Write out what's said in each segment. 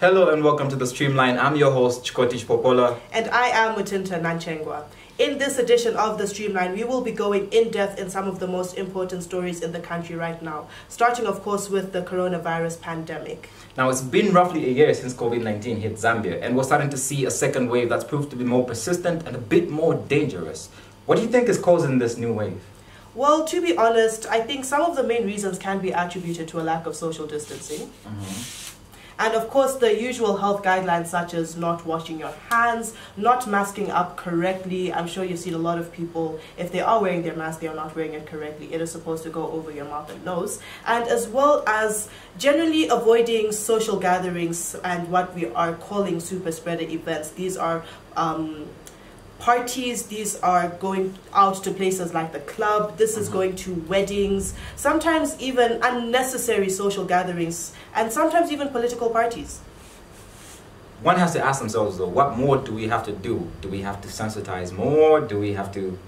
Hello and welcome to the Streamline. I'm your host, Chikotish Popola. And I am Mutinta Nanchengwa. In this edition of the Streamline, we will be going in depth in some of the most important stories in the country right now, starting of course with the coronavirus pandemic. Now it's been roughly a year since COVID-19 hit Zambia, and we're starting to see a second wave that's proved to be more persistent and a bit more dangerous. What do you think is causing this new wave? Well, to be honest, I think some of the main reasons can be attributed to a lack of social distancing. And of course, the usual health guidelines such as not washing your hands, not masking up correctly. I'm sure you've seen a lot of people, if they are wearing their mask, they are not wearing it correctly. It is supposed to go over your mouth and nose. And as well as generally avoiding social gatherings and what we are calling super spreader events. These are parties, these are going out to places like the club, this is going to weddings, sometimes even unnecessary social gatherings, and sometimes even political parties. One has to ask themselves though, what more do we have to do? Do we have to sensitize more? Do we have to...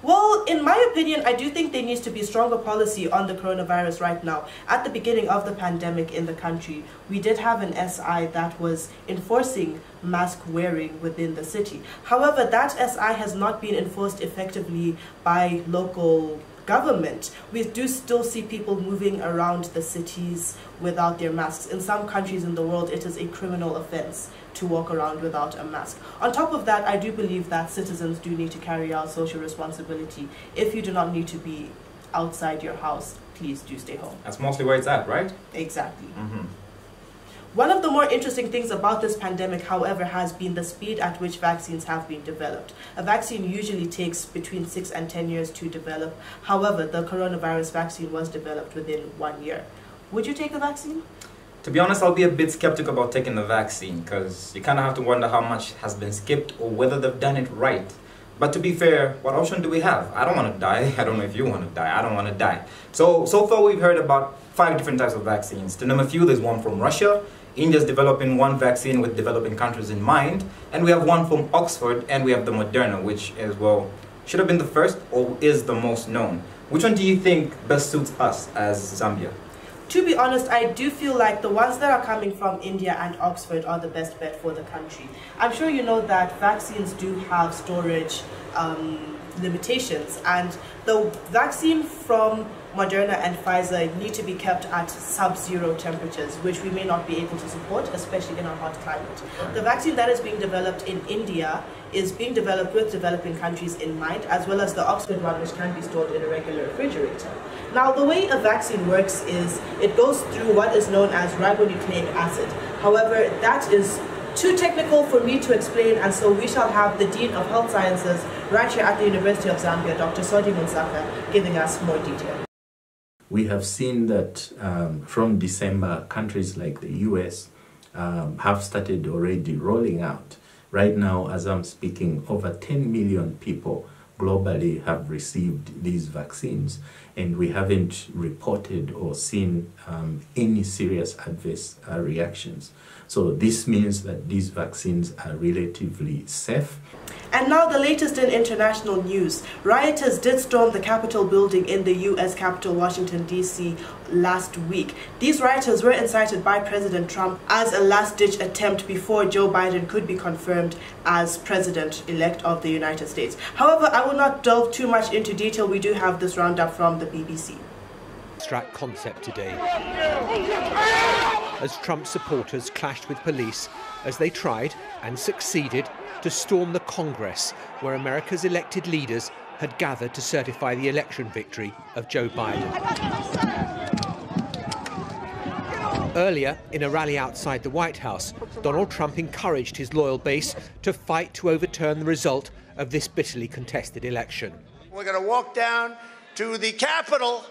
Well, in my opinion, I do think there needs to be stronger policy on the coronavirus right now. At the beginning of the pandemic in the country, we did have an SI that was enforcing mask wearing within the city. However, that SI has not been enforced effectively by local government. We do still see people moving around the cities without their masks. In some countries in the world, it is a criminal offense to walk around without a mask. On top of that, I do believe that citizens do need to carry out social responsibility. If you do not need to be outside your house, please do stay home. That's mostly where it's at, right? Exactly. One of the more interesting things about this pandemic, however, has been the speed at which vaccines have been developed. A vaccine usually takes between 6 and 10 years to develop. However, the coronavirus vaccine was developed within 1 year. Would you take the vaccine? To be honest, I'll be a bit skeptical about taking the vaccine because you kind of have to wonder how much has been skipped or whether they've done it right. But to be fair, what option do we have? I don't want to die. I don't know if you want to die. I don't want to die. So far we've heard about 5 different types of vaccines. To name a few, there's one from Russia. India's developing one vaccine with developing countries in mind. And we have one from Oxford, and we have the Moderna, which as well should have been the first or is the most known. Which one do you think best suits us as Zambia? To be honest, I do feel like the ones that are coming from India and Oxford are the best bet for the country. I'm sure you know that vaccines do have storage limitations, and the vaccine from Moderna and Pfizer need to be kept at sub-zero temperatures, which we may not be able to support, especially in our hot climate. The vaccine that is being developed in India is being developed with developing countries in mind, as well as the Oxford one, which can be stored in a regular refrigerator. Now, the way a vaccine works is it goes through what is known as ribonucleic acid. However, that is too technical for me to explain, and so we shall have the Dean of Health Sciences right here at the University of Zambia, Dr. Sodi Munsaka, giving us more detail. We have seen that from December, countries like the US have started already rolling out. Right now, as I'm speaking, over 10 million people globally have received these vaccines, and we haven't reported or seen any serious adverse reactions. So this means that these vaccines are relatively safe. And now the latest in international news. Rioters did storm the Capitol building in the US capital, Washington, D.C. last week. These rioters were incited by President Trump as a last-ditch attempt before Joe Biden could be confirmed as president-elect of the United States. However, I will not delve too much into detail. We do have this roundup from the BBC. Abstract concept today, as Trump supporters clashed with police as they tried and succeeded to storm the Congress, where America's elected leaders had gathered to certify the election victory of Joe Biden. Earlier, in a rally outside the White House, Donald Trump encouraged his loyal base to fight to overturn the result of this bitterly contested election. We're going to walk down to the Capitol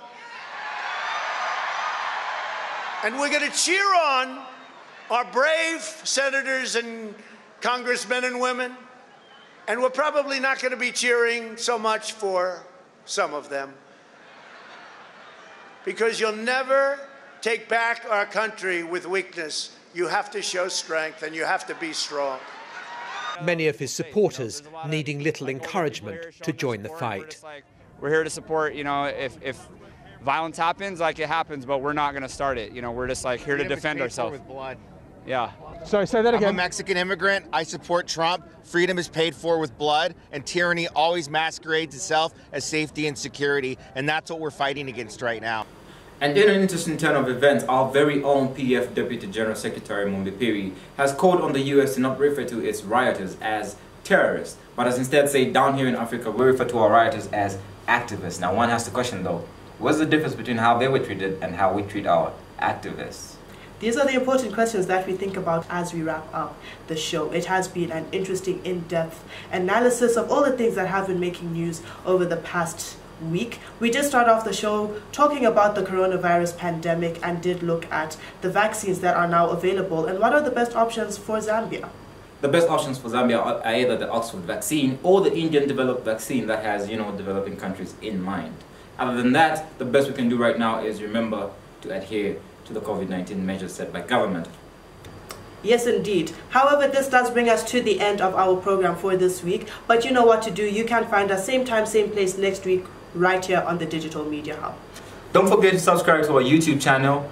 and we're going to cheer on our brave senators and congressmen and women. And we're probably not going to be cheering so much for some of them, because you'll never take back our country with weakness. You have to show strength, and you have to be strong. Many of his supporters needing little encouragement to join the fight. We're here to support, if violence happens, like it happens, but we're not going to start it. You know, we're just like here to defend ourselves. With blood. Yeah. Sorry, say that again. I'm a Mexican immigrant. I support Trump. Freedom is paid for with blood, and tyranny always masquerades itself as safety and security, and that's what we're fighting against right now. And in an interesting turn of events, our very own PF Deputy General Secretary Mumbi Piri has called on the US to not refer to its rioters as terrorists, but as instead say down here in Africa we refer to our rioters as activists. Now one has to question though, what's the difference between how they were treated and how we treat our activists? These are the important questions that we think about as we wrap up the show. It has been an interesting, in-depth analysis of all the things that have been making news over the past week. We did start off the show talking about the coronavirus pandemic and did look at the vaccines that are now available and what are the best options for Zambia. The best options for Zambia are either the Oxford vaccine or the Indian developed vaccine that has, you know, developing countries in mind. Other than that, the best we can do right now is remember to adhere to the COVID-19 measures set by government. Yes, indeed. However, this does bring us to the end of our program for this week. But you know what to do. You can find us same time, same place next week, right here on the Digital Media Hub. Don't forget to subscribe to our YouTube channel,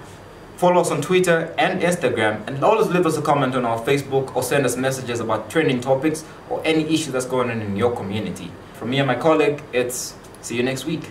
follow us on Twitter and Instagram, and always leave us a comment on our Facebook or send us messages about trending topics or any issue that's going on in your community. From me and my colleague, it's see you next week.